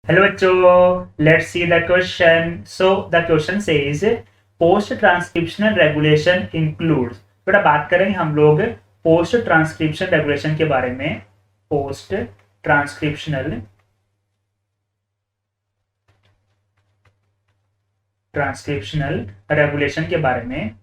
Hello बच्चों, let's see the question. So the question says post transcriptional regulation includes. बेटा बात करेंगे हम लोग पोस्ट ट्रांसक्रिप्शन रेगुलेशन के बारे में। पोस्ट ट्रांसक्रिप्शनल ट्रांसक्रिप्शनल रेगुलेशन के बारे में।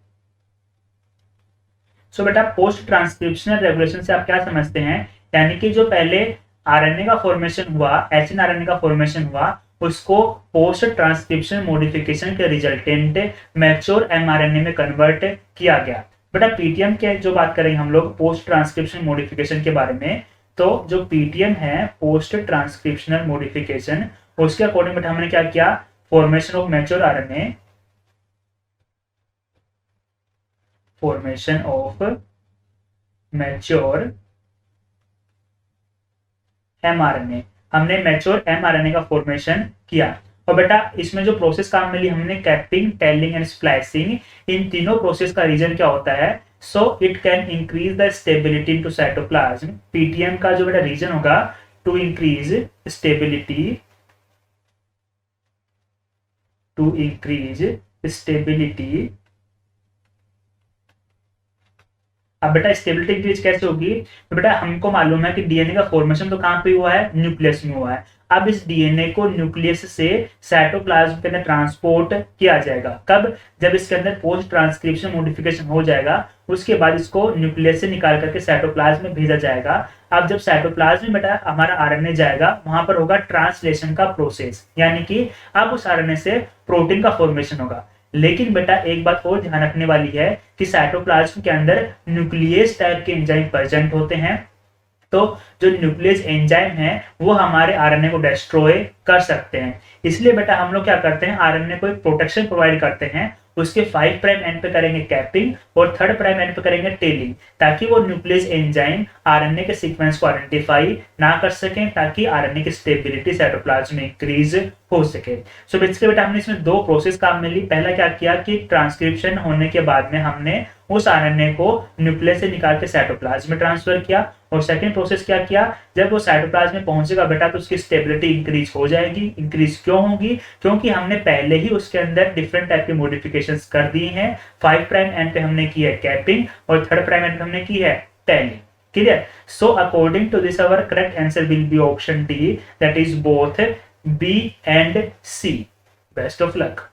सो बेटा पोस्ट ट्रांसक्रिप्शनल रेगुलेशन से आप क्या समझते हैं, यानी कि जो पहले आरएनए का फॉर्मेशन हुआ, एचएनआरएनए का फॉर्मेशन हुआ, उसको पोस्ट ट्रांसक्रिप्शन मॉडिफिकेशन के रिजल्टेंट मैच्योर एमआरएनए में कन्वर्ट किया गया। बेटा पीटीएम के जो बात करेंगे हम लोग पोस्ट ट्रांसक्रिप्शन मॉडिफिकेशन के बारे में, तो जो पीटीएम है पोस्ट ट्रांसक्रिप्शनल मॉडिफिकेशन, उसके अकॉर्डिंग बेटा हमने क्या किया, formation of mature RNA, formation of mature mRNA, हमने मैच्योर एमआरएनए का फॉर्मेशन किया। और बेटा इसमें जो प्रोसेस काम मिली हमने कैपिंग, टेलिंग एंड स्प्लाइसिंग, इन तीनों प्रोसेस का रीजन क्या होता है, so it can increase the stability into cytoplasm. PTM का जो बेटा रीजन होगा to increase stability, to increase stability. अब बेटा स्टेबिलिटी इंक्रीज कैसे होगी, तो बेटा हमको मालूम है कि डीएनए का फॉर्मेशन तो कहां पे हुआ है, न्यूक्लियस में हुआ है। अब इस डीएनए को न्यूक्लियस से साइटोप्लाज्म के अंदर ट्रांसपोर्ट किया जाएगा। कब, जब इसके अंदर पोस्ट ट्रांसक्रिप्शन मॉडिफिकेशन हो जाएगा, उसके बाद इसको न्यूक्लियस से निकाल करके साइटोप्लाज्म में भेजा जाएगा। अब जब साइटोप्लाज्म में बेटा हमारा आरएनए जाएगा, वहां पर होगा ट्रांसलेशन का प्रोसेस, यानी कि अब उस आरएनए से प्रोटीन का फॉर्मेशन होगा। लेकिन बेटा एक बात और ध्यान रखने वाली है कि साइटोप्लाज्म के अंदर न्यूक्लियस टाइप के एंजाइम प्रेजेंट होते हैं। तो जो न्यूक्लियस एंजाइम है वो हमारे आरएनए को डिस्ट्रॉय कर सकते हैं। इसलिए बेटा हम लोग क्या करते हैं, आरएनए को एक प्रोटेक्शन प्रोवाइड करते हैं। उसके 5 प्राइम एंड पे करेंगे कैपिंग और 3rd प्राइम एंड पे करेंगे टेलिंग, ताकि वो न्यूक्लियस एंजाइम आरएनए के सीक्वेंस को आइडेंटिफाई ना कर सकें, ताकि आरएनए की स्टेबिलिटी साइटोप्लाज्म में इंक्रीज हो सके। सो बेसिकली बेटा हमने इसमें 2 प्रोसेस काम में ली। पहला क्या किया कि ट्रांसक्रिप्शन होने के बाद में हमने उस आरएनए को न्यूक्लियस से निकाल के साइटोप्लाज्म में ट्रांसफर किया। और सेकंड प्रोसेस क्या किया, जब वो साइटोप्लाज्म में पहुंचेगा बेटा तो उसकी स्टेबिलिटी इंक्रीज हो जाएगी। इंक्रीज क्यों होगी, क्योंकि हमने पहले ही उसके अंदर डिफरेंट टाइप के मॉडिफिकेशंस कर दिए हैं। 5 प्राइम एंड पे हमने की है कैपिंग और 3rd प्राइम एंड पे हमने की है tailing. Clear. So according to this our correct answer will be option D, that is both B and C. Best of luck.